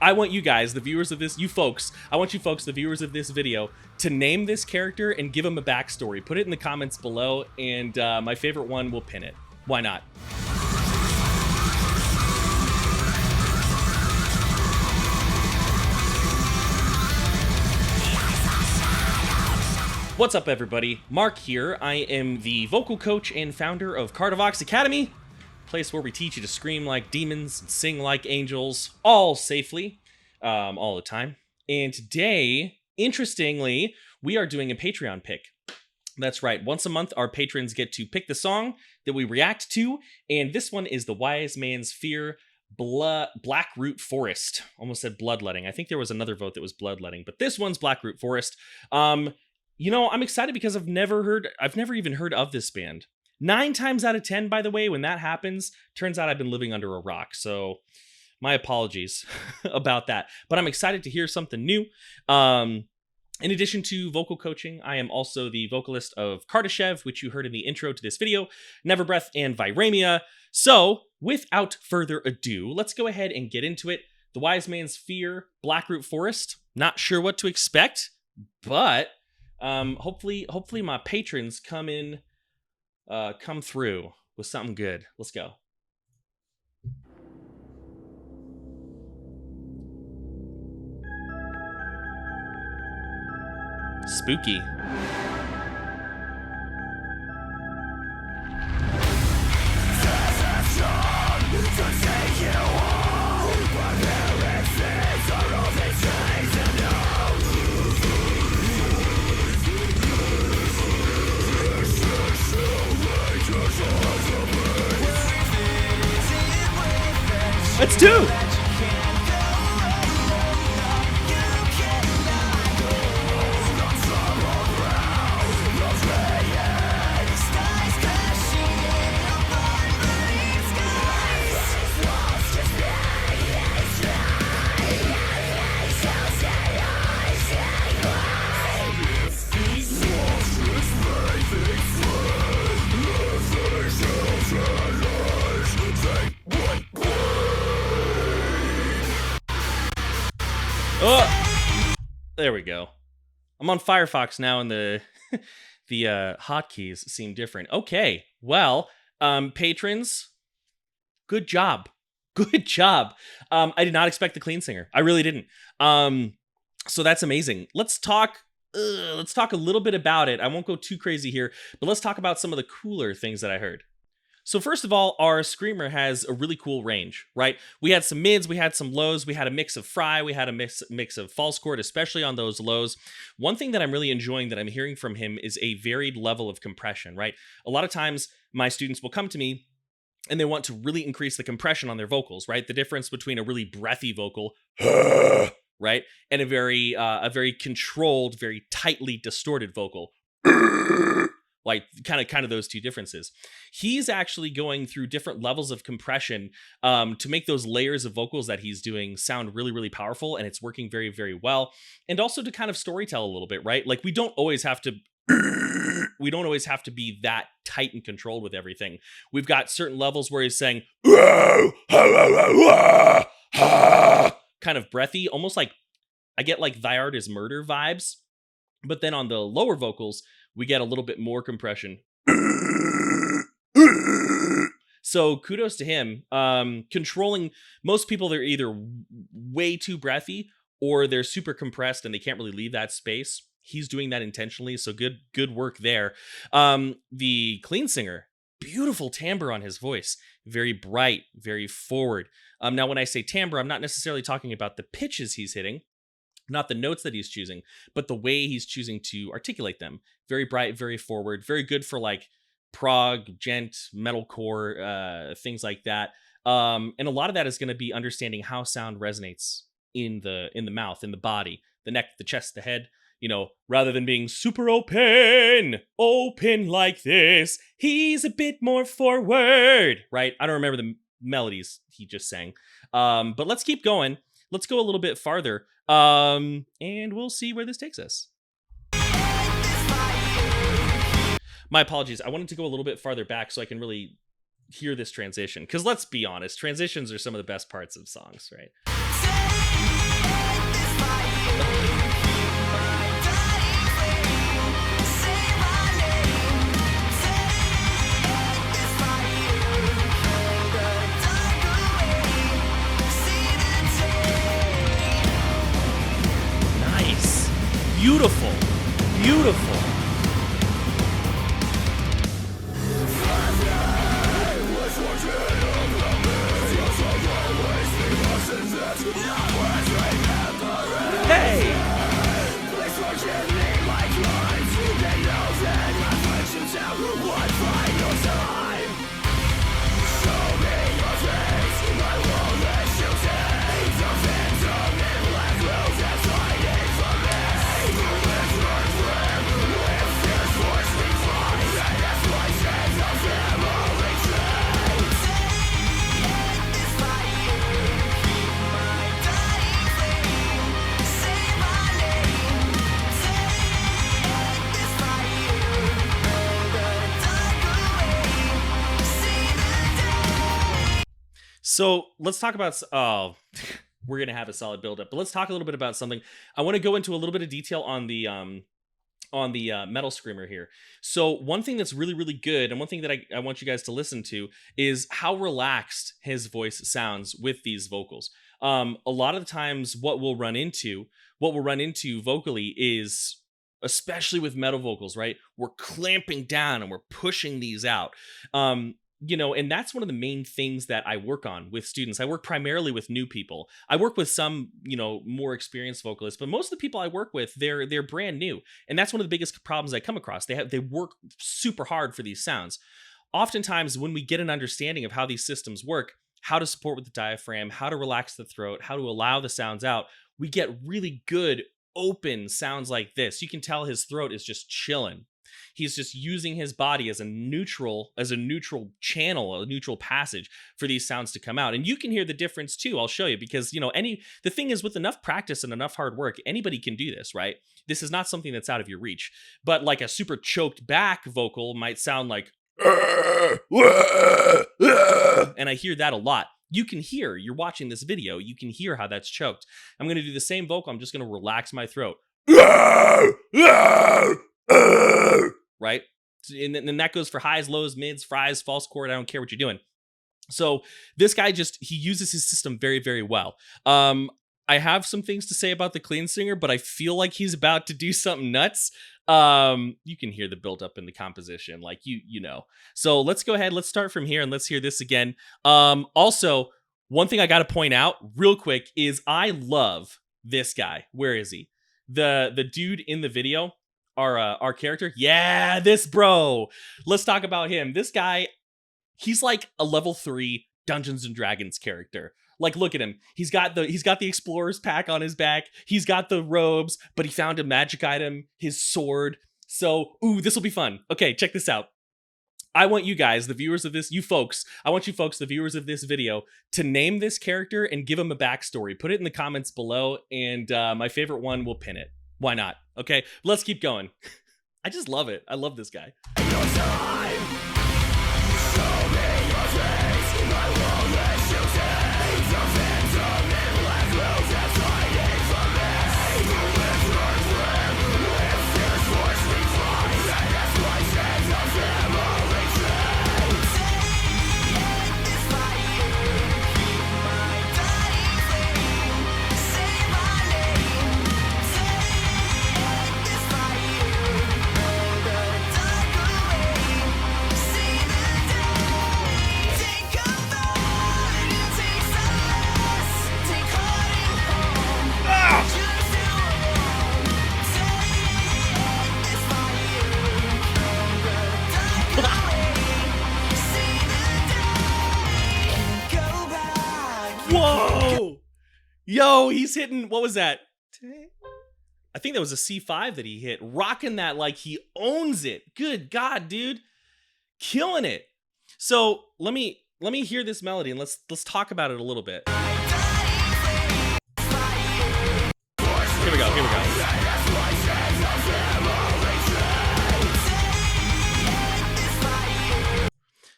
I want you guys, the viewers of this, I want you folks, the viewers of this video, to name this character and give him a backstory. Put it in the comments below, and my favorite one will pin it. Why not? What's up, everybody? Mark here. I am the vocal coach and founder of Cardivox Academy, a place where we teach you to scream like demons and sing like angels, all safely, all the time. And today, interestingly, we are doing a Patreon pick. That's right. Once a month, our patrons get to pick the song that we react to, and this one is The Wise Man's Fear, Blackroot Forest. Almost said Bloodletting. I think there was another vote that was Bloodletting, but this one's Blackroot Forest. You know, I'm excited because I've never even heard of this band. 9 times out of 10, by the way, when that happens, turns out I've been living under a rock. So my apologies about that. But I'm excited to hear something new. In addition to vocal coaching, I am also the vocalist of Kardashev, which you heard in the intro to this video, Neverbreath, and Viremia. So without further ado, let's go ahead and get into it. The Wise Man's Fear, Blackroot Forest. Not sure what to expect, but hopefully my patrons come through with something good. Let's go. Spooky. Let's do it! Oh, there we go. I'm on Firefox now, and the hotkeys seem different. Okay, well, patrons, good job, good job. I did not expect the clean singer. I really didn't. So that's amazing. Let's talk a little bit about it. I won't go too crazy here, but let's talk about some of the cooler things that I heard. So first of all, our screamer has a really cool range, right? We had some mids, we had some lows, we had a mix of fry, we had a mix of false chord, especially on those lows. One thing that I'm really enjoying that I'm hearing from him is a varied level of compression, right? A lot of times my students will come to me and they want to really increase the compression on their vocals, right? The difference between a really breathy vocal, right, and a very controlled, very tightly distorted vocal, like kind of those two differences. He's actually going through different levels of compression to make those layers of vocals that he's doing sound really, really powerful, and it's working very, very well. And also to kind of storytell a little bit, right? Like we don't always have to be that tight and controlled with everything. We've got certain levels where he's saying kind of breathy, almost like I get like Thy Art Is Murder vibes. But then on the lower vocals, we get a little bit more compression. So kudos to him. Controlling, most people, they're either way too breathy or they're super compressed and they can't really leave that space. He's doing that intentionally, so good work there. The clean singer, beautiful timbre on his voice. Very bright, very forward. Now, when I say timbre, I'm not necessarily talking about the pitches he's hitting, not the notes that he's choosing, but the way he's choosing to articulate them. Very bright, very forward, very good for like prog, gent, metalcore, things like that. And a lot of that is going to be understanding how sound resonates in the mouth, in the body, the neck, the chest, the head. You know, rather than being super open like this, he's a bit more forward, right? I don't remember the melodies he just sang. But let's keep going. Let's go a little bit farther, and we'll see where this takes us. My apologies. I wanted to go a little bit farther back so I can really hear this transition. Because let's be honest, transitions are some of the best parts of songs, right? Beautiful. Beautiful. Hey! So let's talk about. Oh, we're gonna have a solid build up, but let's talk a little bit about something. I want to go into a little bit of detail on the metal screamer here. So one thing that's really, really good, and one thing that I want you guys to listen to, is how relaxed his voice sounds with these vocals. A lot of the times what we'll run into vocally is, especially with metal vocals, right? We're clamping down and we're pushing these out. And that's one of the main things that I work on with students. I work primarily with new people. I work with some, more experienced vocalists, but most of the people I work with, they're brand new. And that's one of the biggest problems I come across. They work super hard for these sounds. Oftentimes when we get an understanding of how these systems work, how to support with the diaphragm, how to relax the throat, how to allow the sounds out, we get really good open sounds like this. You can tell his throat is just chilling. He's just using his body as a neutral channel, a neutral passage for these sounds to come out. And you can hear the difference too. I'll show you, because the thing is, with enough practice and enough hard work, anybody can do this, right? This is not something that's out of your reach. But like a super choked back vocal might sound like, and I hear that a lot. You're watching this video, you can hear how that's choked. I'm going to do the same vocal. I'm just going to relax my throat. Right? And then that goes for highs, lows, mids, fries, false chord. I don't care what you're doing. So this guy he uses his system very, very well. I have some things to say about the clean singer, but I feel like he's about to do something nuts. You can hear the build up in the composition, like you know. So let's go ahead. Let's start from here and let's hear this again. Also, one thing I got to point out real quick is I love this guy. Where is he? The dude in the video, our character. Yeah, this bro. Let's talk about him. This guy, he's like a level 3 Dungeons and Dragons character. Like, look at him. He's got the explorer's pack on his back. He's got the robes, but he found a magic item, his sword. So, this will be fun. Okay, check this out. I want you guys, the viewers of this, the viewers of this video, to name this character and give him a backstory. Put it in the comments below, and my favorite one will pin it. Why not? Okay, let's keep going. I just love it. I love this guy. Whoa! Yo, he's hitting, what was that? I think that was a C5 that he hit. Rocking that like he owns it. Good God, dude. Killing it. So let me hear this melody and let's talk about it a little bit. Here we go.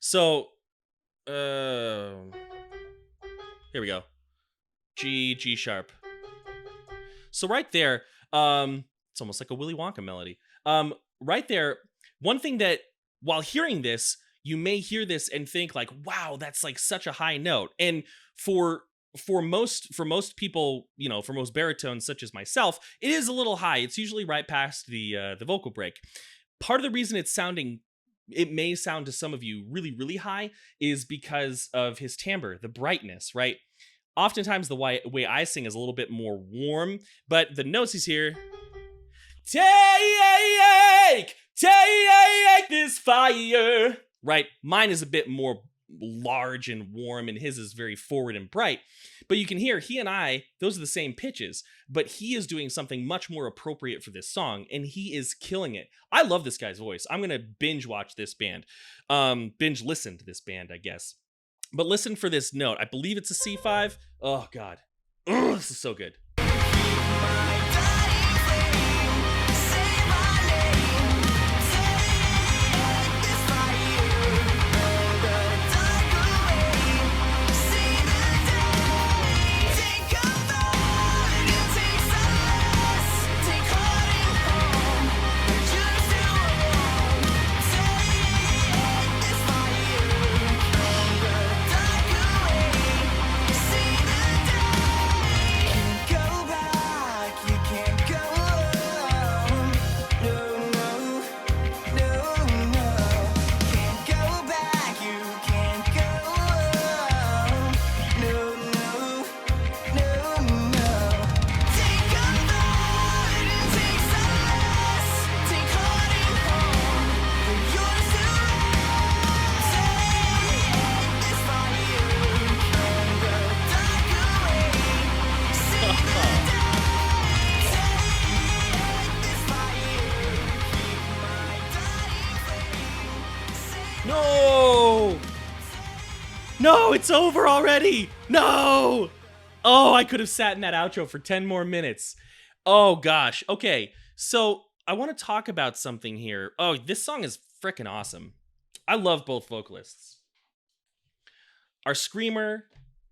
So, here we go. G sharp. So right there, it's almost like a Willy Wonka melody. Right there, one thing that, while hearing this, you may hear this and think like, wow, that's like such a high note. And for for most people, you know, for most baritones such as myself, it is a little high. It's usually right past the vocal break. Part of the reason it may sound to some of you really, really high is because of his timbre, the brightness, right? Oftentimes the way I sing is a little bit more warm, but the notes he's here. Take this fire. Right? Mine is a bit more large and warm, and his is very forward and bright. But you can hear he and I, those are the same pitches, but he is doing something much more appropriate for this song, and he is killing it. I love this guy's voice. I'm going to binge watch this band. Binge listen to this band, I guess. But listen for this note. I believe it's a C5. Oh, God. Ugh, this is so good. No, it's over already. No. Oh, I could have sat in that outro for 10 more minutes. Oh, gosh. Okay, so I want to talk about something here. Oh, this song is freaking awesome. I love both vocalists. Our screamer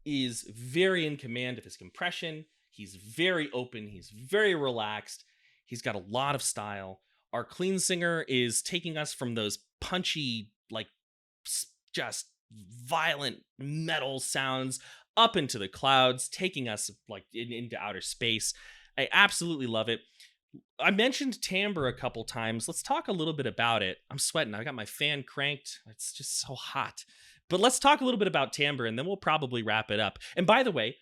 is very in command of his compression. He's very open. He's very relaxed. He's got a lot of style. Our clean singer is taking us from those punchy, like, just violent metal sounds up into the clouds, taking us like into outer space. I absolutely love it. I mentioned timbre a couple times. Let's talk a little bit about it. I'm sweating. I got my fan cranked. It's just so hot. But let's talk a little bit about timbre, and then we'll probably wrap it up. And by the way,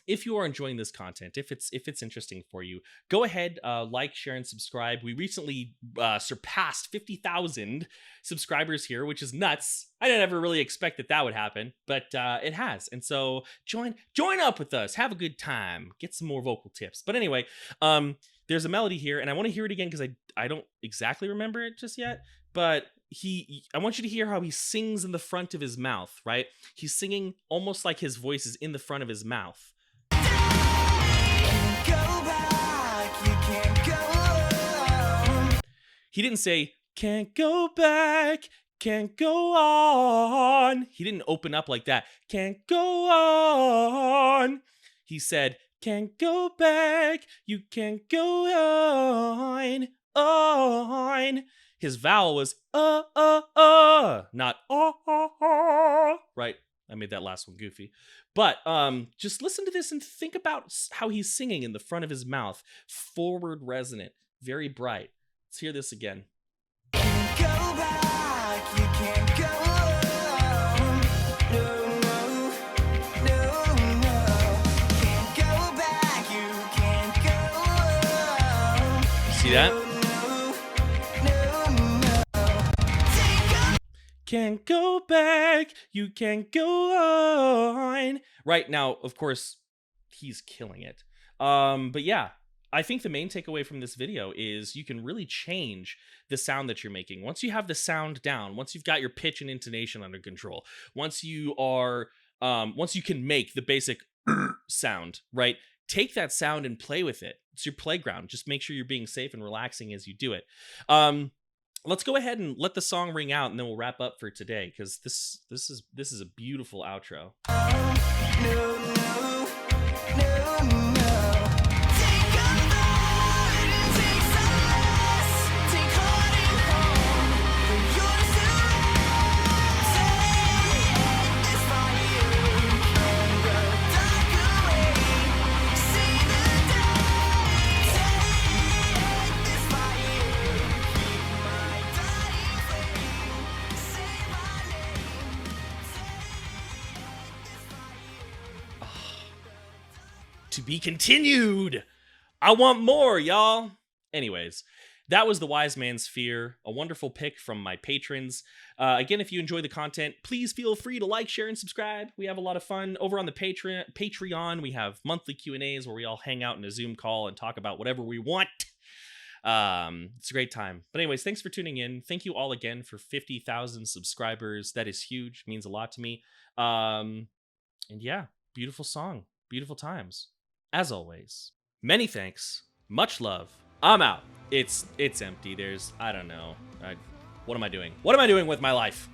if you are enjoying this content, if it's interesting for you, go ahead, like, share, and subscribe. We recently surpassed 50,000 subscribers here, which is nuts. I didn't ever really expect that would happen, but it has. And so join up with us. Have a good time. Get some more vocal tips. But anyway, there's a melody here, and I want to hear it again because I don't exactly remember it just yet. But I want you to hear how he sings in the front of his mouth, right? He's singing almost like his voice is in the front of his mouth. He didn't say, can't go back, can't go on. He didn't open up like that. Can't go on. He said, can't go back, you can't go on. His vowel was, not, right? I made that last one goofy. But just listen to this and think about how he's singing in the front of his mouth. Forward resonant, very bright. Let's hear this again. Go back, you can't go on. No. Can't go back, you can't go on. See that? Can't go back, you can't go on. Right now, of course, he's killing it. But yeah, I think the main takeaway from this video is you can really change the sound that you're making. Once you have the sound down, once you've got your pitch and intonation under control, once you can make the basic sound, right? Take that sound and play with it. It's your playground. Just make sure you're being safe and relaxing as you do it. Let's go ahead and let the song ring out, and then we'll wrap up for today, because this is a beautiful outro. To be continued. I want more, y'all. Anyways, that was The Wise Man's Fear, a wonderful pick from my patrons. Again, if you enjoy the content, please feel free to like, share, and subscribe. We have a lot of fun over on the Patreon. We have monthly Q&As where we all hang out in a Zoom call and talk about whatever we want. It's a great time. But anyways, thanks for tuning in. Thank you all again for 50,000 subscribers. That is huge. Means a lot to me. And yeah, beautiful song. Beautiful times. As always. Many thanks. Much love. I'm out. It's empty. I don't know. What am I doing? What am I doing with my life?